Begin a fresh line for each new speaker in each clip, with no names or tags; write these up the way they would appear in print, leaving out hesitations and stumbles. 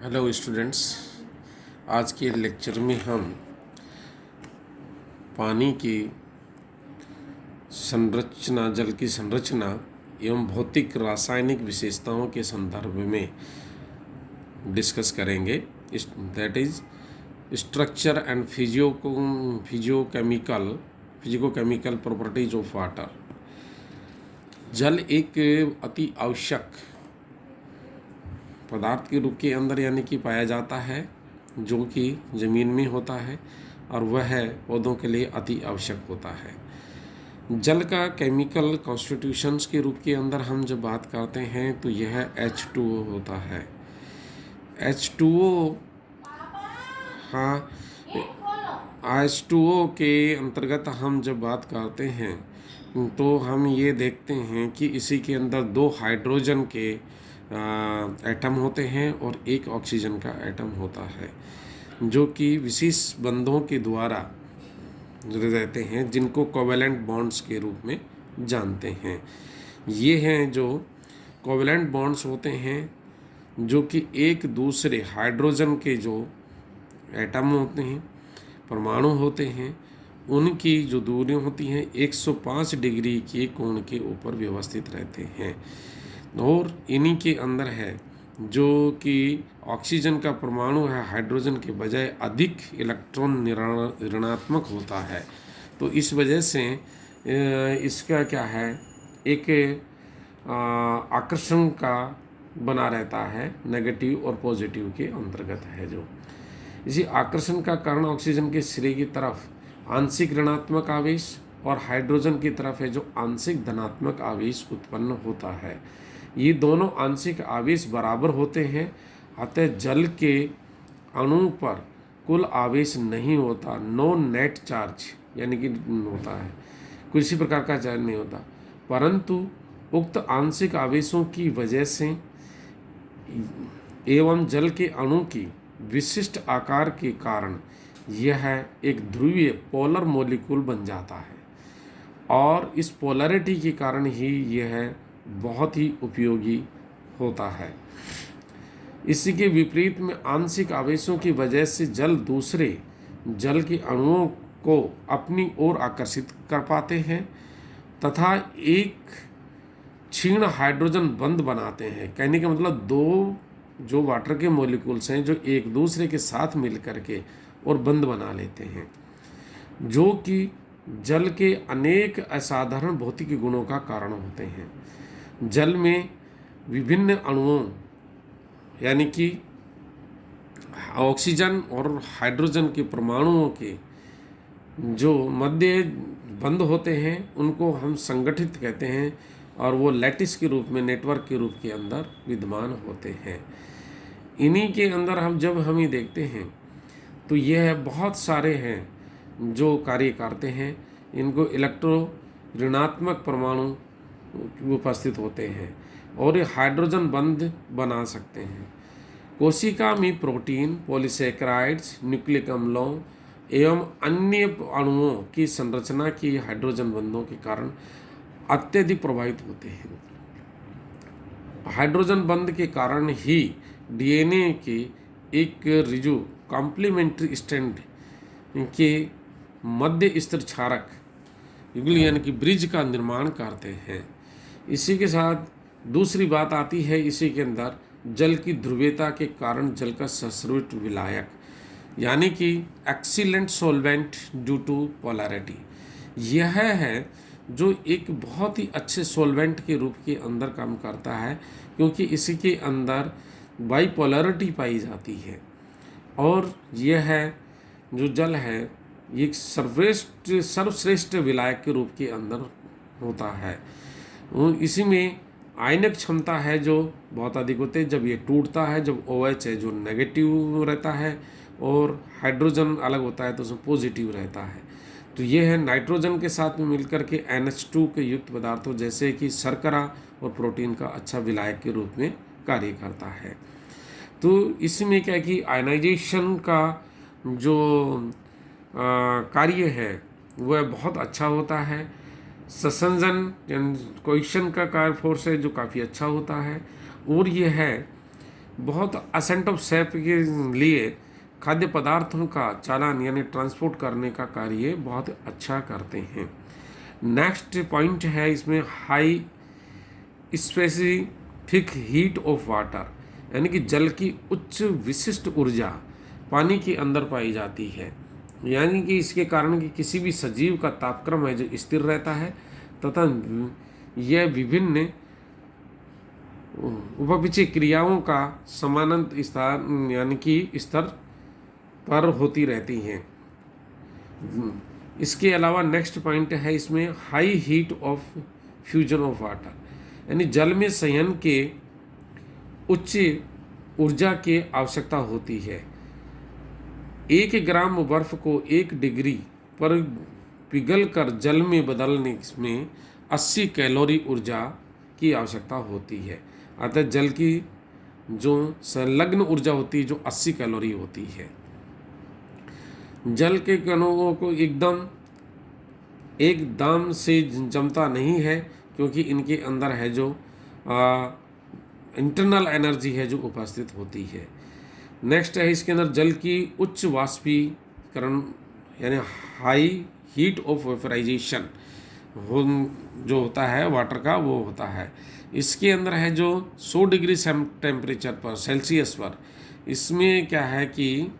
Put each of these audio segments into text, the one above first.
Hello students. आज के lecture में हम पानी की संरचना, जल की संरचना एवं भौतिक रासायनिक विशेषताओं के संदर्भ में डिस्कस करेंगे। That is structure and physico-chemical properties of water. जल एक अति आवश्यक पदार्थ के रूप के अंदर यानी कि पाया जाता है, जो कि ज़मीन में होता है और वह पौधों के लिए अति आवश्यक होता है। जल का केमिकल कॉन्स्टिट्यूशंस के रूप के अंदर हम जब बात करते हैं तो यह H2O होता है। H2O, हाँ, H2O के अंतर्गत हम जब बात करते हैं तो हम ये देखते हैं कि इसी के अंदर 2 हाइड्रोजन के एटम होते हैं और 1 ऑक्सीजन का एटम होता है, जो कि विशेष बंधों के द्वारा रहते हैं, जिनको कोवेलेंट बॉन्ड्स के रूप में जानते हैं। ये हैं जो कोवेलेंट बॉन्ड्स होते हैं, जो कि एक दूसरे हाइड्रोजन के जो एटम होते हैं, परमाणु होते हैं, उनकी जो दूरियां होती हैं 105 डिग्री के कोण के ऊपर व्यवस्थित रहते हैं। और इन्हीं के अंदर है जो कि ऑक्सीजन का परमाणु है, हाइड्रोजन के बजाय अधिक इलेक्ट्रॉन ऋणात्मक होता है। तो इस वजह से इसका क्या है, एक आकर्षण का बना रहता है, नेगेटिव और पॉजिटिव के अंतर्गत है। जो इसी आकर्षण का कारण ऑक्सीजन के सिरे की तरफ आंशिक ऋणात्मक आवेश और हाइड्रोजन की तरफ है जो आंशिक धनात्मक आवेश उत्पन्न होता है। ये दोनों आंशिक आवेश बराबर होते हैं, अतः जल के अणु पर कुल आवेश नहीं होता, नो नेट चार्ज यानी कि होता है, किसी प्रकार का चार्ज नहीं होता, परंतु उक्त आंशिक आवेशों की वजह से एवं जल के अणु की विशिष्ट आकार के कारण यह एक ध्रुवीय पोलर मॉलिक्यूल बन जाता है, और इस पोलैरिटी के कारण ही यह बहुत ही उपयोगी होता है। इसी के विपरीत में आंशिक आवेशों की वजह से जल दूसरे जल के अणुओं को अपनी ओर आकर्षित कर पाते हैं तथा एक क्षीण हाइड्रोजन बंध बनाते हैं। कहने का मतलब 2 जो वाटर के मॉलिक्यूल्स हैं जो एक दूसरे के साथ मिल करके और बंध बना लेते हैं, जो कि जल के अनेक असाधारण भौतिक गुणों का कारण होते हैं। जल में विभिन्न अणुओं यानी कि ऑक्सीजन और हाइड्रोजन के परमाणुओं के जो मध्य बंध होते हैं उनको हम संगठित कहते हैं, और वो लैटिस के रूप में, नेटवर्क के रूप के अंदर विद्यमान होते हैं। इन्हीं के अंदर हम ये देखते हैं तो यह बहुत सारे हैं जो कार्य करते हैं। इनको इलेक्ट्रो ऋणात्मक परमाणु उपस्थित होते हैं और ये हाइड्रोजन बंध बना सकते हैं। कोशिका में प्रोटीन, पॉलीसेकेराइड्स, न्यूक्लिक अम्लों एवं अन्य अणुओं की संरचना की हाइड्रोजन बंधों के कारण अत्यधिक प्रभावित होते हैं। हाइड्रोजन बंध के कारण ही डीएनए के एक रिजु कॉम्प्लीमेंट्री स्ट्रैंड के मध्य स्तर क्षारक युगल यानी कि ब्रिज का निर्माण करते हैं। इसी के साथ दूसरी बात आती है, इसी के अंदर जल की ध्रुवीयता के कारण जल का सस्रुट विलायक यानी कि excellent solvent due to polarity, यह है जो एक बहुत ही अच्छे सॉल्वेंट के रूप के अंदर काम करता है, क्योंकि इसी के अंदर बाइपोलैरिटी पाई जाती है। और यह है जो जल है ये सर्वश्रेष्ठ विलायक के रूप के अंदर होता है। इसी में आयनिक क्षमता है जो बहुत अधिक होते हैं जब ये टूटता है, जब OH है जो नेगेटिव रहता है और हाइड्रोजन अलग होता है तो उसमें पॉजिटिव रहता है। तो ये है नाइट्रोजन के साथ में मिलकर के NH2 के युक्त पदार्थों जैसे कि शर्करा और प्रोटीन का अच्छा विलायक के रूप में कार्य करता है। तो इसमें क्या है कि आयनाइजेशन का जो कार्य है वह बहुत अच्छा होता है। ससंजन कोएक्शन का कार्य फोर्स है जो काफ़ी अच्छा होता है। और यह है बहुत असेंट ऑफ सेप के लिए खाद्य पदार्थों का चालान यानी ट्रांसपोर्ट करने का कार्य बहुत अच्छा करते हैं। नेक्स्ट पॉइंट है इसमें high specific heat of water, यानी कि जल की उच्च विशिष्ट ऊर्जा पानी के अंदर पाई जाती है, यानी कि इसके कारण कि किसी भी सजीव का तापक्रम है जो स्थिर रहता है तथा यह विभिन्न उपविचय क्रियाओं का समानांतर स्थान यानी कि स्तर पर होती रहती हैं। इसके अलावा नेक्स्ट पॉइंट है इसमें high heat of fusion of water, यानी जल में संयन के उच्च ऊर्जा की आवश्यकता होती है। 1 ग्राम बर्फ को 1 डिग्री पर पिघलकर जल में बदलने में 80 कैलोरी ऊर्जा की आवश्यकता होती है। अतः जल की जो संलग्न ऊर्जा होती है जो 80 कैलोरी होती है। जल के कणों को एकदम से जमता नहीं है, क्योंकि इनके अंदर है जो इंटरनल एनर्जी है जो उपस्थित होती है। नेक्स्ट है इसके अंदर जल की उच्च वाष्पीकरण यानी हाई हीट ऑफ वेपराइजेशन जो होता है वाटर का वो होता है। इसके अंदर है जो 100 डिग्री टेम्परेचर पर सेल्सियस पर इसमें क्या है कि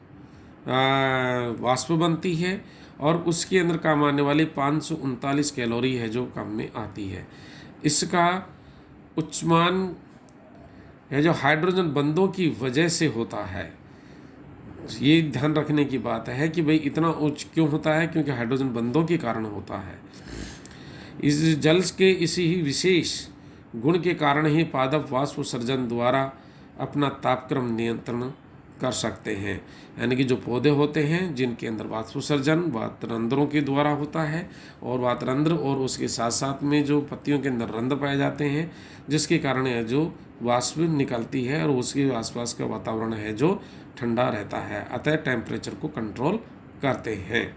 वाष्प बनती है और उसके अंदर काम आने वाली 539 कैलोरी है जो काम में आती है। इसका उच्चमान है जो हाइड्रोजन बंधों की वजह से होता है। ये ध्यान रखने की बात है कि भाई इतना उच्च क्यों होता है, क्योंकि हाइड्रोजन बंधों के कारण होता है। इस जल के इसी ही विशेष गुण के कारण ही पादप वाष्प सर्जन द्वारा अपना तापक्रम नियंत्रण कर सकते हैं, यानी कि जो पौधे होते हैं जिनके अंदर वाष्पोत्सर्जन वातरंध्रों के द्वारा होता है और वातरंध्र और उसके साथ साथ में जो पत्तियों के अंदर रंध्र पाए जाते हैं जिसके कारण यह जो वाष्प निकलती है और उसके आसपास का वातावरण है जो ठंडा रहता है, अतः टेम्परेचर को कंट्रोल करते हैं।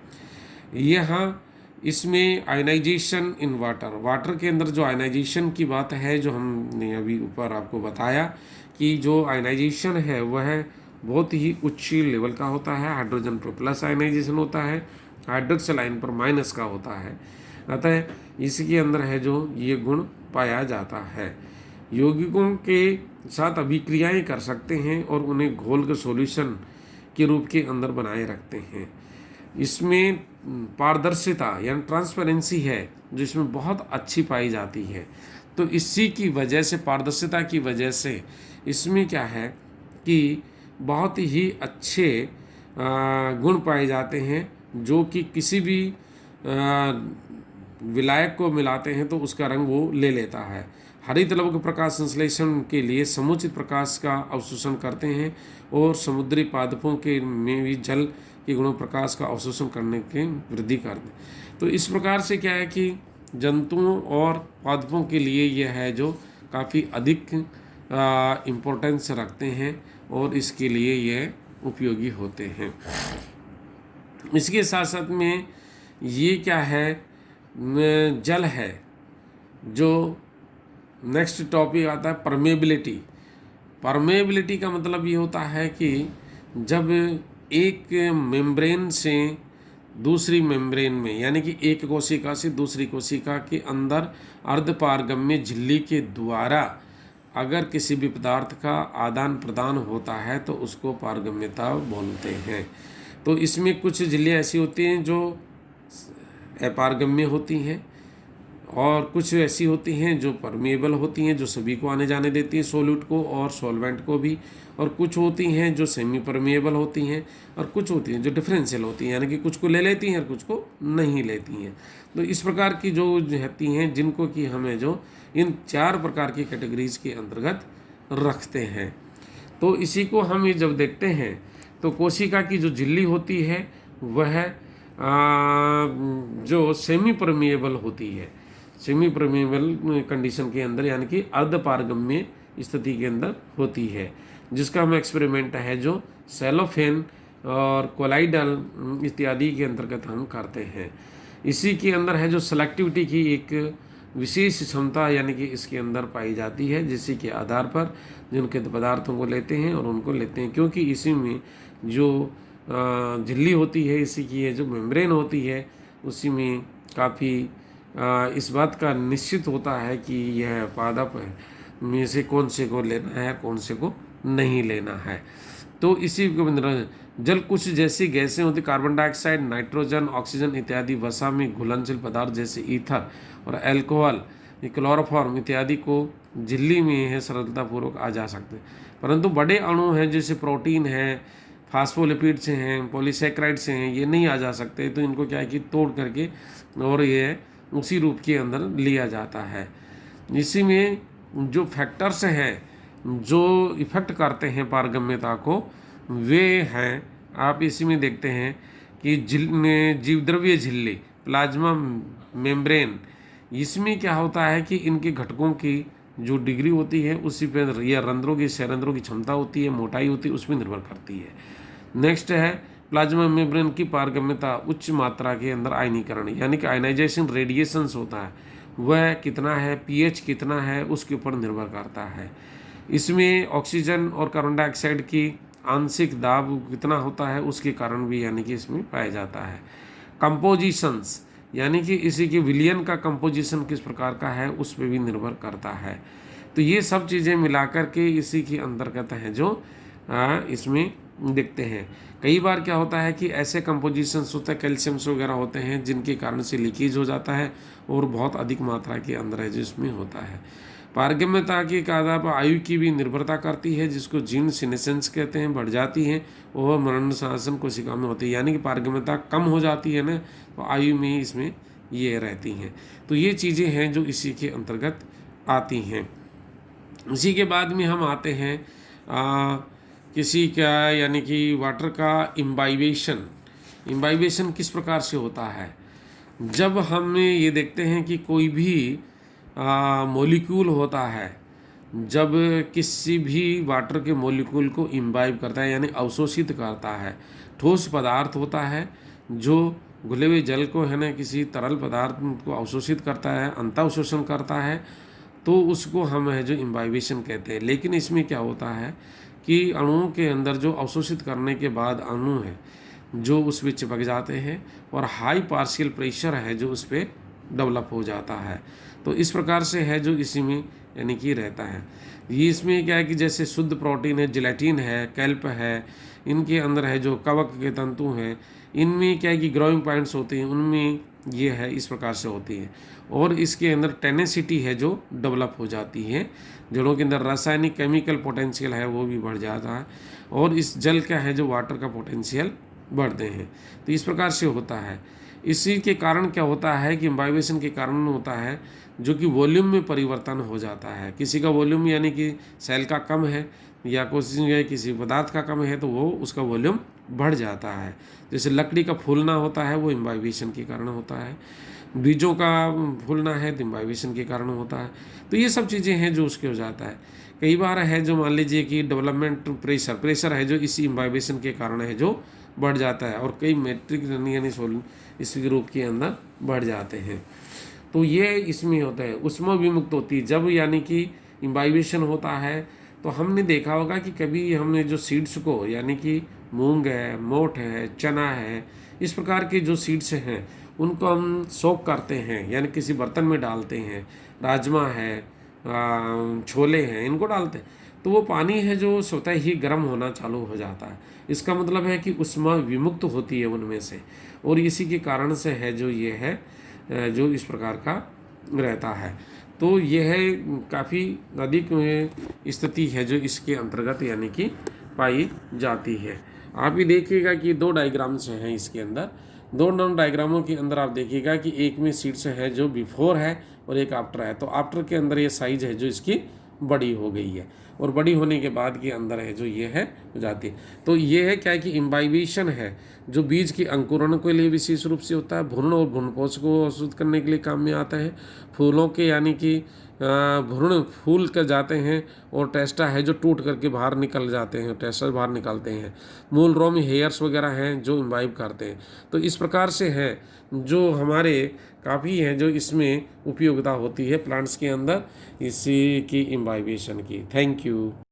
यहाँ इसमें आयनाइजेशन इन वाटर के अंदर जो आयनाइजेशन की बात है जो हमने अभी ऊपर आपको बताया कि जो आयनाइजेशन है वह बहुत ही उच्च लेवल का होता है। हाइड्रोजन पर प्लस आयनाइजेशन होता है, हाइड्रोक्सिल आयन पर माइनस का होता है, अतः इसके अंदर है जो ये गुण पाया जाता है। यौगिकों के साथ अभिक्रियाएं कर सकते हैं और उन्हें घोल के सॉल्यूशन के रूप के अंदर बनाए रखते हैं। इसमें पारदर्शिता यानी ट्रांसपेरेंसी है जो इसमें बहुत अच्छी पाई जाती है। तो इसी की वजह से पारदर्शिता की वजह से इसमें क्या है कि बहुत ही अच्छे गुण पाए जाते हैं जो कि किसी भी विलायक को मिलाते हैं तो उसका रंग वो ले लेता है। हरित लवक प्रकाश संश्लेषण के लिए समुचित प्रकाश का अवशोषण करते हैं और समुद्री पादपों के में भी जल के गुणों प्रकाश का अवशोषण करने की वृद्धि करते हैं। तो इस प्रकार से क्या है कि जंतुओं और पादपों के लिए यह है जो काफ़ी अधिक इम्पोर्टेंस रखते हैं और इसके लिए यह उपयोगी होते हैं। इसके साथ साथ में ये क्या है जल है जो नेक्स्ट टॉपिक आता है परमेबिलिटी। परमेबिलिटी का मतलब ये होता है कि जब एक मेम्ब्रेन से दूसरी मेम्ब्रेन में यानी कि एक कोशिका से दूसरी कोशिका के अंदर अर्धपारगम्य झिल्ली के द्वारा अगर किसी भी पदार्थ का आदान प्रदान होता है तो उसको पारगम्यता बोलते हैं। तो इसमें कुछ झिल्लियाँ ऐसी होती हैं जो अपारगम्य होती हैं और कुछ ऐसी होती हैं जो परमेबल होती हैं जो सभी को आने जाने देती हैं, सॉल्यूट को और सॉल्वेंट को भी, और कुछ होती हैं जो सेमी परमेबल होती हैं और कुछ होती हैं जो डिफरेंशियल होती हैं, यानी कि कुछ को ले लेती हैं और कुछ को नहीं लेती हैं। तो इस प्रकार की जो रहती हैं जिनको कि हमें जो इन 4 प्रकार की कैटेगरीज के अंतर्गत रखते हैं। तो इसी को हम ये जब देखते हैं तो कोशिका की जो झिल्ली होती है वह जो सेमी परमेबल होती है, सेमी परमेबल कंडीशन के अंदर यानी कि अर्धपारगम्य स्थिति के अंदर होती है, जिसका हम एक्सपेरिमेंट है जो सेलोफेन और कोलाइडल इत्यादि के अंतर्गत हम करते हैं। इसी के अंदर है जो सेलेक्टिविटी की एक विशेष क्षमता यानी कि इसके अंदर पाई जाती है, जिसी के आधार पर जिनके पदार्थों को लेते हैं और उनको लेते हैं, क्योंकि इसी में जो झिल्ली होती है, इसी की ये जो मेम्ब्रेन होती है, उसी में काफ़ी इस बात का निश्चित होता है कि यह पादप में से कौन से को लेना है, कौन से को नहीं लेना है। तो इसी को जल कुछ जैसी गैसें होती, कार्बन डाइऑक्साइड, नाइट्रोजन, ऑक्सीजन इत्यादि वसा में घुलनशील पदार्थ जैसे ईथर और अल्कोहल, क्लोरोफॉर्म इत्यादि को झिल्ली में है सरलतापूर्वक आ जा सकते हैं। परंतु बड़े अणु हैं जैसे प्रोटीन है, फास्फोलिपिड्स हैं, पॉलीसेक्राइड्स हैं, ये नहीं आ जा सकते। तो इनको क्या है कि तोड़ करके और ये उसी रूप के अंदर लिया जाता है। इसी में जो फैक्टर्स हैं जो इफ़ेक्ट करते हैं पारगम्यता को, वे हैं, आप इसी में देखते हैं कि जीवद्रव्य झिल्ली, प्लाज्मा मेम्ब्रेन, इसमें क्या होता है कि इनके घटकों की जो डिग्री होती है उसी पर, या रंध्रों की सैरंध्रों की क्षमता होती है, मोटाई होती है, उसमें निर्भर करती है। नेक्स्ट है प्लाज्मा मेम्ब्रेन की पारगम्यता, उच्च मात्रा के अंदर आयनीकरण यानी कि आयनाइजेशन रेडिएशंस होता है, वह कितना है, पीएच कितना है, उसके ऊपर निर्भर करता है। इसमें ऑक्सीजन और कार्बन डाइऑक्साइड की आंशिक दाब कितना होता है, उसके कारण भी यानी कि इसमें पाया जाता है। कंपोजिशंस यानी कि इसी के विलियन का कंपोजिशन किस प्रकार का है, उस पर भी निर्भर करता है। तो ये सब चीज़ें मिलाकर के इसी के अंतर्गत हैं जो इसमें देखते हैं। कई बार क्या होता है कि ऐसे कंपोजिशंस होते हैं, कैल्शियम्स वगैरह होते हैं, जिनके कारण से लीकेज हो जाता है और बहुत अधिक मात्रा के अंदर है जिसमें होता है। पारगम्यता के आधार पर आयु की भी निर्भरता करती है, जिसको जीन सीनेसेंस कहते हैं, बढ़ जाती है और मरण शासन कोशिका में होती है, यानी कि पारगम्यता कम हो जाती है ना, तो आयु में इसमें ये रहती हैं। तो ये चीज़ें हैं जो इसी के अंतर्गत आती हैं। इसी के बाद में हम आते हैं किसी का यानी कि वाटर का इम्बाइबेशन किस प्रकार से होता है। जब हम ये देखते हैं कि कोई भी मॉलिक्यूल होता है, जब किसी भी वाटर के मॉलिक्यूल को इम्बाइब करता है यानी अवशोषित करता है, ठोस पदार्थ होता है जो घुले हुए जल को है ना किसी तरल पदार्थ को अवशोषित करता है, अंतःअवशोषण करता है, तो उसको हम है जो इम्बाइबेशन कहते हैं। लेकिन इसमें क्या होता है कि अणुओं के अंदर जो अवशोषित करने के बाद अणु है जो उस पर चिपक जाते हैं और हाई पार्शियल प्रेशर है जो उस पर डेवलप हो जाता है। तो इस प्रकार से है जो इसी में यानी कि रहता है। ये इसमें क्या है कि जैसे शुद्ध प्रोटीन है, जिलेटिन है, कैल्प है, इनके अंदर है जो कवक के तंतु हैं, इनमें क्या है कि ग्रोइंग पॉइंट्स होते हैं, उनमें ये है इस प्रकार से होती है। और इसके अंदर टेनेसिटी है जो डेवलप हो जाती है, जड़ों के अंदर रासायनिक केमिकल पोटेंशियल है वो भी बढ़ जाता है, और इस जल का है जो वाटर का पोटेंशियल बढ़ते हैं। तो इस प्रकार से होता है। इसी के कारण क्या होता है कि इम्बाइबेशन के कारण होता है जो कि वॉल्यूम में परिवर्तन हो जाता है। किसी का वॉल्यूम यानी कि सेल का कम है या किसी पदार्थ का कम है तो वो उसका वॉल्यूम बढ़ जाता है। जैसे लकड़ी का फूलना होता है वो इम्बाइबेशन के कारण होता है, बीजों का फूलना है तो इम्बाइबेशन के कारण होता है। तो ये सब चीज़ें हैं जो उसके हो जाता है। कई बार है जो मान लीजिए कि डेवलपमेंट प्रेशर है जो इसी इम्बाइबेशन के कारण है जो बढ़ जाता है, और कई मैट्रिक यानी इसी रूप के अंदर बढ़ जाते हैं। तो ये इसमें होता है। ऊष्मा विमुक्त होती है जब यानी कि इम्बाइबेशन होता है, तो हमने देखा होगा कि कभी हमने जो सीड्स को यानी कि मूंग है, मोठ है, चना है, इस प्रकार के जो सीड्स हैं उनको हम सोक करते हैं यानी किसी बर्तन में डालते हैं, राजमा है, छोले हैं, इनको डालते हैं, तो वो पानी है जो स्वतः ही गर्म होना चालू हो जाता है। इसका मतलब है कि ऊष्मा विमुक्त होती है उनमें से, और इसी के कारण से है जो ये है जो इस प्रकार का रहता है। तो यह है काफ़ी अधिक स्थिति है जो इसके अंतर्गत यानी कि पाई जाती है। आप भी देखिएगा कि दो डायग्राम्स हैं इसके अंदर, दो नॉन डायग्रामों के अंदर आप देखिएगा कि एक में सीट्स है जो बिफोर है और एक आफ्टर है। तो आफ्टर के अंदर ये साइज है जो इसकी बड़ी हो गई है, और बड़ी होने के बाद के अंदर है जो ये है हो जाती है। तो ये है क्या है कि इम्बाइबेशन है जो बीज की अंकुरण के लिए विशेष रूप से होता है, भ्रूण और भ्रूणपोष को अवशोषित करने के लिए काम में आता है। फूलों के यानी कि भ्रूण फूल कर जाते हैं और टेस्टा है जो टूट करके बाहर निकल जाते हैं, टेस्टा बाहर निकलते हैं। मूल रॉ में हेयर्स वगैरह हैं जो इम्बाइब करते हैं। तो इस प्रकार से है जो हमारे काफ़ी हैं जो इसमें उपयोगिता होती है प्लांट्स के अंदर इसी की इम्बाइबेशन की। Thank you.